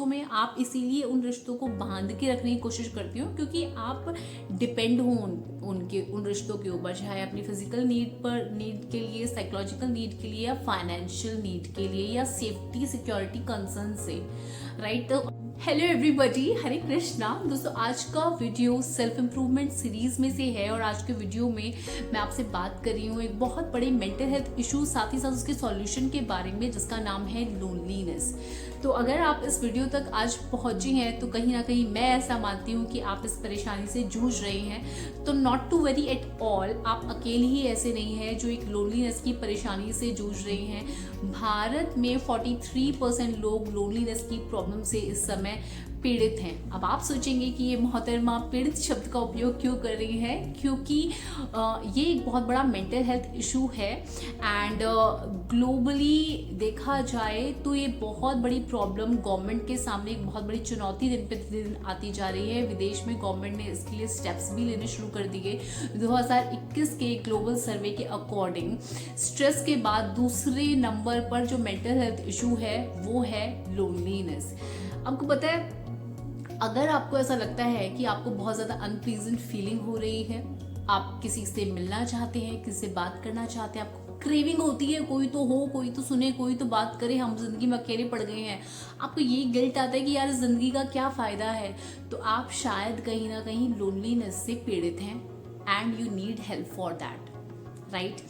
रिश्तों में आप इसीलिए उन रिश्तों को बांध के रखने की कोशिश करती हो क्योंकि आप डिपेंड हो उन रिश्तों के ऊपर, चाहे अपनी फिजिकल नीड के लिए, साइकोलॉजिकल नीड के लिए, या फाइनेंशियल नीड के लिए, या सेफ्टी सिक्योरिटी कंसर्न से, राइट। तो हेलो एवरीबॉडी, हरे कृष्णा। दोस्तों, आज का वीडियो सेल्फ इम्प्रूवमेंट सीरीज में से है और आज के वीडियो में मैं आपसे बात कर रही हूँ एक बहुत बड़े मेंटल हेल्थ इशू, साथ ही साथ उसके सॉल्यूशन के बारे में, जिसका नाम है लोनलीनेस। तो अगर आप इस वीडियो तक आज पहुंचे हैं तो कहीं ना कहीं मैं ऐसा मानती हूँ कि आप इस परेशानी से जूझ रहे हैं। तो not to worry at all, आप अकेले ही ऐसे नहीं हैं जो एक लोनलीनेस की परेशानी से जूझ रहे हैं। भारत में 43% लोग लोनलीनेस की प्रॉब्लम से इस समय पीड़ित हैं। अब आप सोचेंगे कि ये मोहतरमा पीड़ित शब्द का उपयोग क्यों कर रही है, क्योंकि ये एक बहुत बड़ा मेंटल हेल्थ इशू है एंड ग्लोबली देखा जाए तो ये बहुत बड़ी प्रॉब्लम गवर्नमेंट के सामने एक बहुत बड़ी चुनौती दिन प्रतिदिन आती जा रही है। विदेश में गवर्नमेंट ने इसके लिए स्टेप्स भी लेने शुरू कर दिए। 2021 के ग्लोबल सर्वे के अकॉर्डिंग स्ट्रेस के बाद दूसरे नंबर पर जो मेंटल हेल्थ इशू है वो है लोनलीनेस। आपको पता है, अगर आपको ऐसा लगता है कि आपको बहुत ज़्यादा अनप्लीजेंट फीलिंग हो रही है, आप किसी से मिलना चाहते हैं, किसी से बात करना चाहते हैं, आपको क्रेविंग होती है कोई तो हो, कोई तो सुने, कोई तो बात करे, हम जिंदगी में अकेले पड़ गए हैं, आपको ये गिल्ट आता है कि यार जिंदगी का क्या फ़ायदा है, तो आप शायद कहीं ना कहीं लोनलीनेस से पीड़ित हैं and you need help for that, right.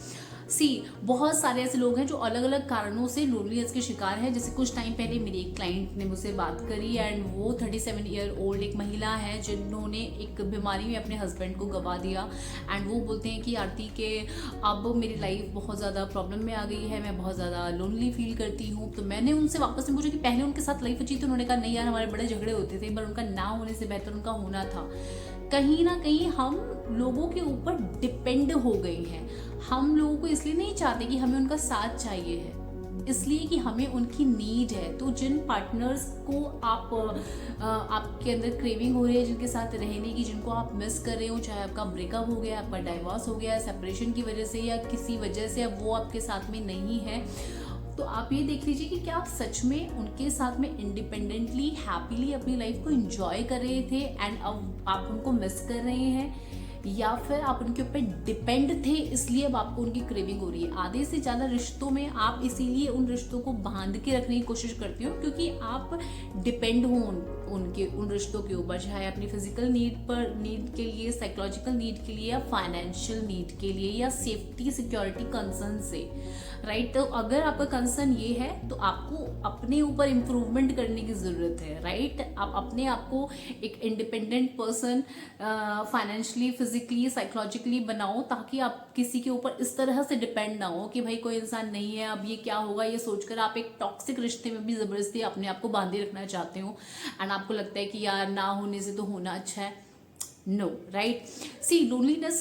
बहुत सारे ऐसे लोग हैं जो अलग अलग कारणों से लोनलीनेस के शिकार हैं। जैसे कुछ टाइम पहले मेरी एक क्लाइंट ने मुझसे बात करी एंड वो 37 ईयर ओल्ड एक महिला है जिन्होंने एक बीमारी में अपने हस्बैंड को गंवा दिया एंड वो बोलते हैं कि आरती के अब मेरी लाइफ बहुत ज़्यादा प्रॉब्लम में आ गई है, मैं बहुत ज़्यादा लोनली फील करती हूँ। तो मैंने उनसे वापस से पूछा कि पहले उनके साथ लाइफ अच्छी थी? उन्होंने कहा नहीं यार, हमारे बड़े झगड़े होते थे, पर उनका ना होने से बेहतर उनका होना था। कहीं ना कहीं हम लोगों के ऊपर डिपेंड हो गए हैं। हम लोगों को इसलिए नहीं चाहते कि हमें उनका साथ चाहिए है, इसलिए कि हमें उनकी नीड है। तो जिन पार्टनर्स को आपके अंदर क्रेविंग हो रही है, जिनके साथ रहने की, जिनको आप मिस कर रहे हो, चाहे आपका ब्रेकअप हो गया, आपका डाइवोर्स हो गया, सेपरेशन की वजह से या किसी वजह से अब वो आपके साथ में नहीं है, तो आप ये देख लीजिए कि क्या आप सच में उनके साथ में इंडिपेंडेंटली हैप्पीली अपनी लाइफ को एंजॉय कर रहे थे एंड अब आप उनको मिस कर रहे हैं, या फिर आप उनके ऊपर डिपेंड थे इसलिए अब आपको उनकी क्रेविंग हो रही है। आधे से ज़्यादा रिश्तों में आप इसीलिए उन रिश्तों को बांध के रखने की कोशिश करती हो क्योंकि आप डिपेंड हो उन रिश्तों के ऊपर, चाहे अपनी फिजिकल नीड के लिए, साइकोलॉजिकल नीड के लिए, या फाइनेंशियल नीड के लिए, या सेफ्टी सिक्योरिटी कंसर्न से, राइट। तो अगर आपका कंसर्न ये है तो आपको अपने ऊपर इम्प्रूवमेंट करने की ज़रूरत है, राइट। आप अपने आप को एक independent person financially, physically, psychologically बनाओ ताकि आप किसी के ऊपर इस तरह से डिपेंड ना हो कि भाई कोई इंसान नहीं है, अब ये क्या होगा, ये सोचकर आप एक टॉक्सिक रिश्ते में भी ज़बरदस्ती अपने आप को बांधे रखना चाहते हो एंड आपको लगता है कि यार ना होने से तो होना अच्छा है। No, right. लोनलीनेस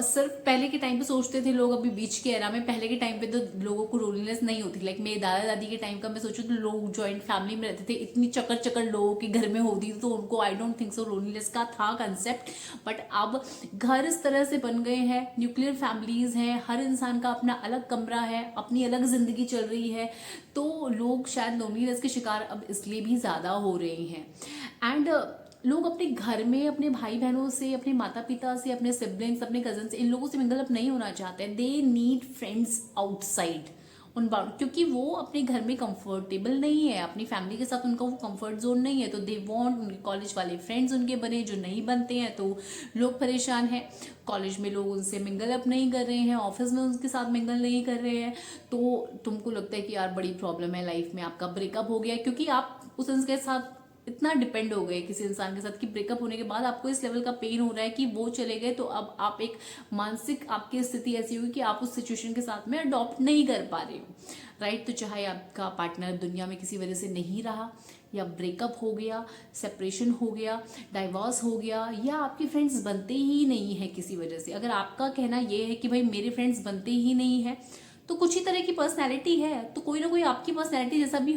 सिर्फ पहले के टाइम पे सोचते थे लोग, अभी बीच के एरा में, पहले के टाइम पे तो लोगों को लोनलीनेस नहीं होती। लाइक मेरे दादा दादी के टाइम का मैं सोचूं तो लोग जॉइंट फैमिली में रहते थे, इतनी चकर चकर लोगों के घर में होती थी, तो उनको I don't think so loneliness का था कंसेप्ट। बट अब घर इस तरह से बन गए हैं, न्यूक्लियर फैमिलीज हैं, हर इंसान का अपना अलग कमरा है, अपनी अलग जिंदगी चल रही है, तो लोग शायद लोनलीनेस के शिकार अब इसलिए भी ज़्यादा हो रहे हैं। एंड लोग अपने घर में अपने भाई बहनों से, अपने माता पिता से, अपने सिबलिंग्स, अपने कजन से, इन लोगों से मिंगल अप नहीं होना चाहते। दे नीड फ्रेंड्स आउटसाइड उन बाउंड, क्योंकि वो अपने घर में कंफर्टेबल नहीं है, अपनी फैमिली के साथ उनका वो कंफर्ट जोन नहीं है, तो दे वांट उनके कॉलेज वाले फ्रेंड्स उनके बने, जो नहीं बनते हैं तो लोग परेशान हैं। कॉलेज में लोग उनसे मिंगल अप नहीं कर रहे हैं, ऑफिस में उनके साथ मिंगल नहीं कर रहे हैं, तो तुमको लगता है कि यार बड़ी प्रॉब्लम है लाइफ में, आपका ब्रेकअप हो गया क्योंकि आप उस इंसान के साथ इतना डिपेंड हो गए किसी इंसान के साथ कि ब्रेकअप होने के बाद आपको इस लेवल का पेन हो रहा है कि वो चले गए, तो अब आप एक मानसिक, आपकी स्थिति ऐसी होगी कि आप उस सिचुएशन के साथ में अडॉप्ट नहीं कर पा रहे हो, राइट। तो चाहे आपका पार्टनर दुनिया में किसी वजह से नहीं रहा, या ब्रेकअप हो गया, सेपरेशन हो गया, डाइवोर्स हो गया, या आपके फ्रेंड्स बनते ही नहीं है किसी वजह से, अगर आपका कहना ये है कि भाई मेरे फ्रेंड्स बनते ही नहीं है, तो कुछ ही तरह की पर्सनैलिटी है, तो कोई ना कोई आपकी पर्सनैलिटी जैसा भी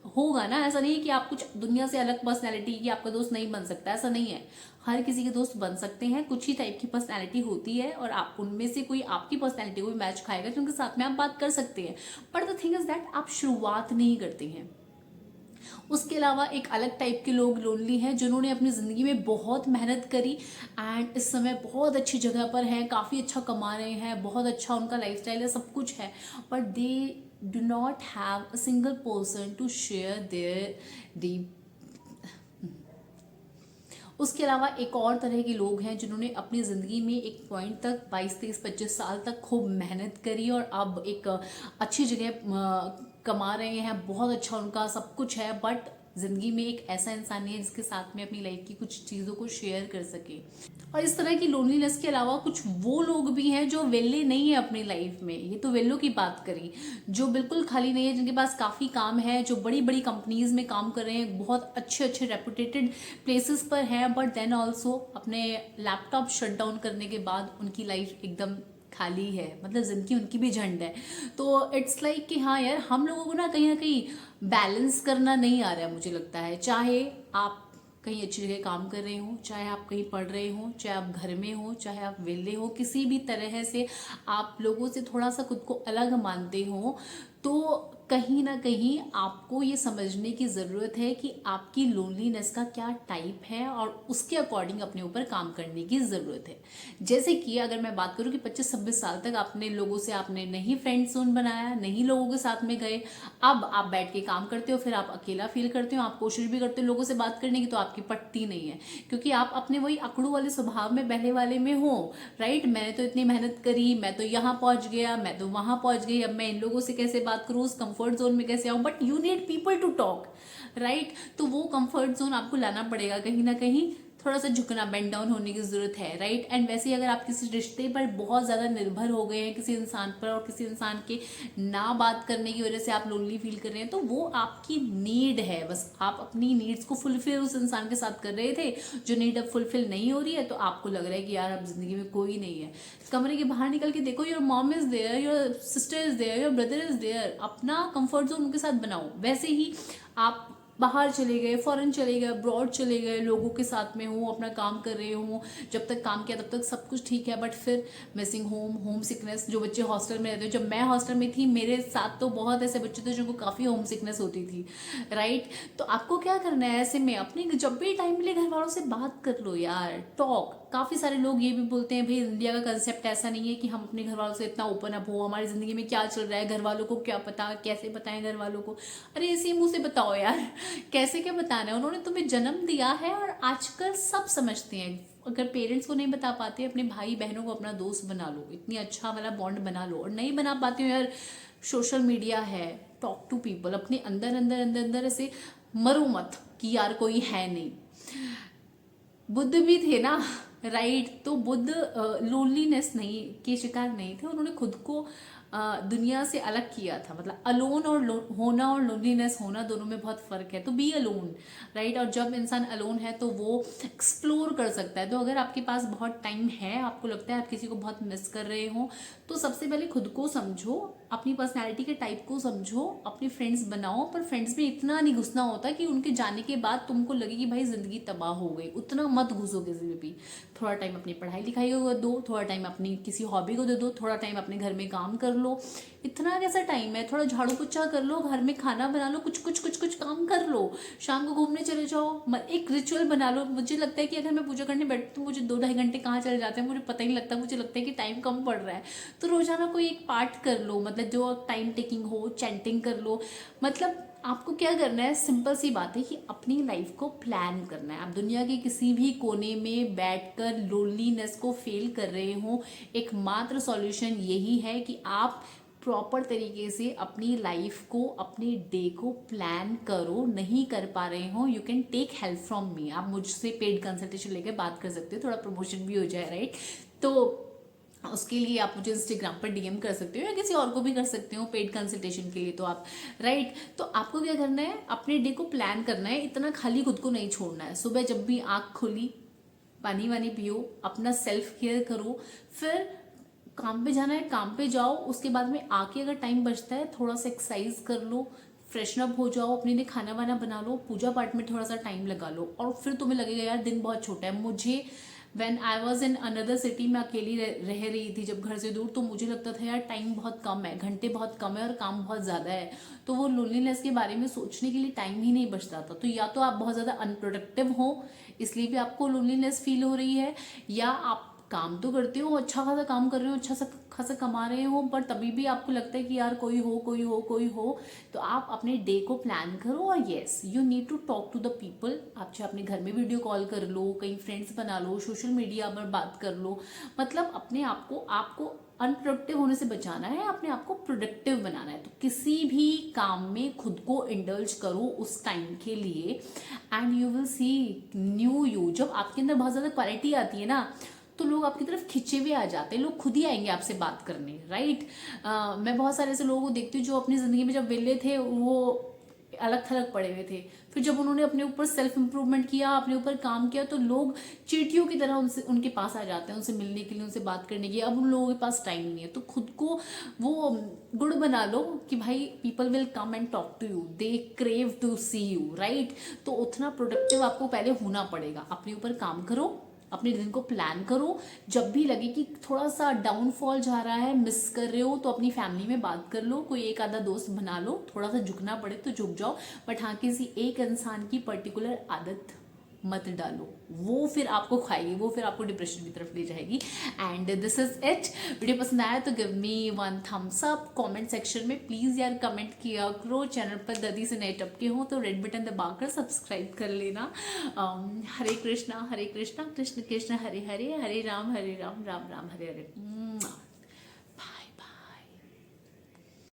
होगा ना। ऐसा नहीं है कि आप कुछ दुनिया से अलग पर्सनैलिटी की आपका दोस्त नहीं बन सकता, ऐसा नहीं है। हर किसी के दोस्त बन सकते हैं, कुछ ही टाइप की पर्सनैलिटी होती है और आप उनमें से कोई आपकी पर्सनैलिटी को भी मैच खाएगा तो उनके साथ में आप बात कर सकते हैं। But the thing is that आप शुरुआत नहीं करते हैं। उसके अलावा एक अलग टाइप के लोग लोनली हैं जिन्होंने अपनी ज़िंदगी में बहुत मेहनत करी एंड इस समय बहुत अच्छी जगह पर हैं, काफ़ी अच्छा कमा रहे हैं, बहुत अच्छा उनका लाइफस्टाइल है, सब कुछ है, but they do not have a single person to share their deep. उसके अलावा एक और तरह के लोग हैं जिन्होंने अपनी ज़िंदगी में एक पॉइंट तक 22, 23, 25 साल तक खूब मेहनत करी और अब एक अच्छी जगह कमा रहे हैं, बहुत अच्छा उनका सब कुछ है, बट ज़िंदगी में एक ऐसा इंसान नहीं है जिसके साथ में अपनी लाइफ की कुछ चीज़ों को शेयर कर सके। और इस तरह की लोनलीनेस के अलावा कुछ वो लोग भी हैं जो वेले नहीं है अपनी लाइफ में, ये तो वेलों की बात करी, जो बिल्कुल खाली नहीं है, जिनके पास काफ़ी काम है, जो बड़ी बड़ी कंपनीज में काम कर रहे हैं, बहुत अच्छे अच्छे रेपुटेटेड प्लेसेस पर हैं, बट देन ऑल्सो अपने लैपटॉप शट डाउन करने के बाद उनकी लाइफ एकदम खाली है, मतलब जिंदगी उनकी भी झंड है। तो इट्स लाइक कि हाँ यार, हम लोगों को ना कहीं बैलेंस करना नहीं आ रहा है, मुझे लगता है। चाहे आप कहीं अच्छी जगह काम कर रहे हो, चाहे आप कहीं पढ़ रहे हो, चाहे आप घर में हो, चाहे आप वेले हो, किसी भी तरह से आप लोगों से थोड़ा सा खुद को अलग मानते हो, तो कहीं ना कहीं आपको ये समझने की ज़रूरत है कि आपकी लोनलीनेस का क्या टाइप है और उसके अकॉर्डिंग अपने ऊपर काम करने की ज़रूरत है। जैसे कि अगर मैं बात करूँ कि 25-26 साल तक आपने लोगों से आपने नहीं फ्रेंड जोन बनाया, नहीं लोगों के साथ में गए, अब आप बैठ के काम करते हो, फिर आप अकेला फील करते हो, आप कोशिश भी करते हो लोगों से बात करने की, तो आपकी पटती नहीं है, क्योंकि आप अपने वही अकड़ू वाले स्वभाव में, पहले वाले में हो, राइट। मैंने तो इतनी मेहनत करी, मैं तो यहाँ पहुंच गया, मैं तो वहां पहुंच गई, अब मैं इन लोगों से कैसे बात करूँ, उस कंफर्ट जोन में कैसे आऊँ, but you need people to talk, right. तो वो कंफर्ट जोन आपको लाना पड़ेगा, कहीं ना कहीं थोड़ा सा झुकना, बेंड डाउन होने की जरूरत है, राइट। एंड वैसे ही अगर आप किसी रिश्ते पर बहुत ज़्यादा निर्भर हो गए हैं किसी इंसान पर, और किसी इंसान के ना बात करने की वजह से आप लोनली फील कर रहे हैं, तो वो आपकी नीड है, बस आप अपनी नीड्स को फुलफिल उस इंसान के साथ कर रहे थे, जो नीड अब फुलफिल नहीं हो रही है, तो आपको लग रहा है कि यार अब जिंदगी में कोई नहीं है। कमरे के बाहर निकल के देखो, your mom is there, your sister is there, your brother is there, अपना कंफर्ट जोन उनके साथ बनाओ। वैसे ही आप बाहर चले गए, फॉरेन चले गए, अब्रॉड चले गए, लोगों के साथ में हो, अपना काम कर रहे हो, जब तक काम किया तब तक सब कुछ ठीक है, बट फिर मिसिंग होम, होम सिकनेस, जो बच्चे हॉस्टल में रहते हैं, जब मैं हॉस्टल में थी मेरे साथ तो बहुत ऐसे बच्चे थे जिनको काफ़ी होम सिकनेस होती थी, राइट। तो आपको क्या करना है ऐसे में, अपने जब भी टाइम मिले घर वालों से बात कर लो यार, टॉक। काफ़ी सारे लोग ये भी बोलते हैं भाई इंडिया का कंसेप्ट ऐसा नहीं है कि हम अपने घर वालों से इतना ओपन अप हो, हमारी ज़िंदगी में क्या चल रहा है घर वालों को क्या पता, कैसे बताएं घर वालों को। अरे इसी मुंह से बताओ यार, कैसे क्या बताना है, उन्होंने तुम्हें जन्म दिया है, और आजकल सब समझते हैं। अगर पेरेंट्स को नहीं बता पाते, अपने भाई बहनों को अपना दोस्त बना लो, इतनी अच्छा वाला बॉन्ड बना लो, और नहीं बना पाते हो यार, सोशल मीडिया है, टॉक टू पीपल, अपने अंदर अंदर अंदर अंदर ऐसे मरो मत कि यार कोई है नहीं। बुद्ध भी थे ना, राइट। तो बुद्ध लोनलीनेस नहीं के शिकार नहीं थे, उन्होंने खुद को दुनिया से अलग किया था, मतलब अलोन और होना और लोनलीनेस होना, दोनों में बहुत फर्क है। तो बी अलोन, राइट। और जब इंसान अलोन है तो वो एक्सप्लोर कर सकता है। तो अगर आपके पास बहुत टाइम है, आपको लगता है आप किसी को बहुत मिस कर रहे हो, तो सबसे पहले खुद को समझो, अपनी पर्सनैलिटी के टाइप को समझो, अपने फ्रेंड्स बनाओ, पर फ्रेंड्स में इतना नहीं घुसना होता कि उनके जाने के बाद तुमको लगे कि भाई जिंदगी तबाह हो गई, उतना मत घुसो किसी में भी। थोड़ा टाइम अपनी पढ़ाई लिखाई को दो, थोड़ा टाइम अपनी किसी हॉबी को दे दो, थोड़ा टाइम अपने घर में काम कर लो। इतना कैसा टाइम है, थोड़ा झाड़ू पोछा कर लो, घर में खाना बना लो, कुछ कुछ कुछ कुछ काम कर लो, शाम को घूमने चले जाओ, एक रिचुअल बना लो। मुझे लगता है कि अगर मैं पूजा करने बैठती तो मुझे 2-2.5 घंटे कहाँ चले जाते हैं मुझे पता ही नहीं लगता, मुझे लगता है कि टाइम कम पड़ रहा है। तो रोजाना कोई एक पार्ट कर लो, मतलब जो टाइम टेकिंग हो, चैंटिंग कर लो। मतलब आपको क्या करना है, सिंपल सी बात है कि अपनी लाइफ को प्लान करना है। आप दुनिया के किसी भी कोने में बैठकर लोनलीनेस को फेल कर रहे हो, एकमात्र सॉल्यूशन यही है कि आप प्रॉपर तरीके से अपनी लाइफ को, अपने डे को प्लान करो। नहीं कर पा रहे हो, you can take help from me, आप मुझसे पेड कंसल्टेशन लेकर बात कर सकते हो, थोड़ा प्रमोशन भी हो जाए, राइट। तो उसके लिए आप मुझे इंस्टाग्राम पर डीएम कर सकते हो, या किसी और को भी कर सकते हो पेड कंसल्टेशन के लिए, तो आप, राइट। तो आपको क्या करना है, अपने डे को प्लान करना है, इतना खाली खुद को नहीं छोड़ना है। सुबह जब भी आँख खुली, पानी वानी पियो, अपना सेल्फ केयर करो, फिर काम पे जाना है काम पे जाओ, उसके बाद में आके अगर टाइम बचता है थोड़ा सा एक्सरसाइज कर लो, फ्रेशन अप हो जाओ, अपने लिए खाना वाना बना लो, पूजा पाठ में थोड़ा सा टाइम लगा लो, और फिर तुम्हें लगेगा यार दिन बहुत छोटा है, मुझे when I was in another city, मैं अकेली रह रही थी जब घर से दूर, तो मुझे लगता था यार टाइम बहुत कम है, घंटे बहुत कम है और काम बहुत ज़्यादा है, तो वो लोनलीनेस के बारे में सोचने के लिए टाइम ही नहीं बचता था। तो या तो आप बहुत ज़्यादा अनप्रोडक्टिव हो इसलिए भी आपको लोनलीनेस फील हो रही है, या आप काम तो करते हो, अच्छा खासा काम कर रहे हो, अच्छा सा खासा कमा रहे हो, पर तभी भी आपको लगता है कि यार कोई हो कोई हो कोई हो। तो आप अपने डे को प्लान करो, और yes you need to talk to the people. आप चाहे अपने घर में वीडियो कॉल कर लो, कहीं फ्रेंड्स बना लो, सोशल मीडिया पर बात कर लो, मतलब अपने आपको अनप्रोडक्टिव होने से बचाना है, अपने आप को प्रोडक्टिव बनाना है। तो किसी भी काम में खुद को इंडल्ज करो उस टाइम के लिए, and you will see new you. जब आपके अंदर बहुत ज़्यादा क्वालिटी आती है ना, तो लोग आपकी तरफ खिंचे हुए आ जाते हैं, लोग खुद ही आएंगे आपसे बात करने, राइट। मैं बहुत सारे ऐसे लोगों को देखती हूँ जो अपनी ज़िंदगी में जब विले थे वो अलग थलग पड़े हुए थे, फिर जब उन्होंने अपने ऊपर सेल्फ इम्प्रूवमेंट किया, अपने ऊपर काम किया, तो लोग चींटियों की तरह उनके पास आ जाते हैं, उनसे मिलने के लिए, उनसे बात करने के लिए। अब उन लोगों के पास टाइम नहीं है, तो खुद को वो गुड बना लो कि भाई people will come and talk to you, they crave to see you, right. तो उतना प्रोडक्टिव आपको पहले होना पड़ेगा। अपने ऊपर काम करो, अपने दिन को प्लान करो। जब भी लगे कि थोड़ा सा डाउनफॉल जा रहा है, मिस कर रहे हो, तो अपनी फैमिली में बात कर लो, कोई एक आधा दोस्त बना लो, थोड़ा सा झुकना पड़े तो झुक जाओ, बट हाँ किसी एक इंसान की पर्टिकुलर आदत मत डालो, वो फिर आपको खाएगी, वो फिर आपको डिप्रेशन की तरफ ले जाएगी। And this is it. Video पसंद आया तो give me one thumbs up. Comment section में प्लीज़ यार कमेंट किया करो। चैनल पर ददी से नए टपके हो तो रेड बटन दबाकर सब्सक्राइब कर लेना। हरे कृष्णा कृष्ण कृष्ण हरे हरे, हरे राम राम राम हरे हरे।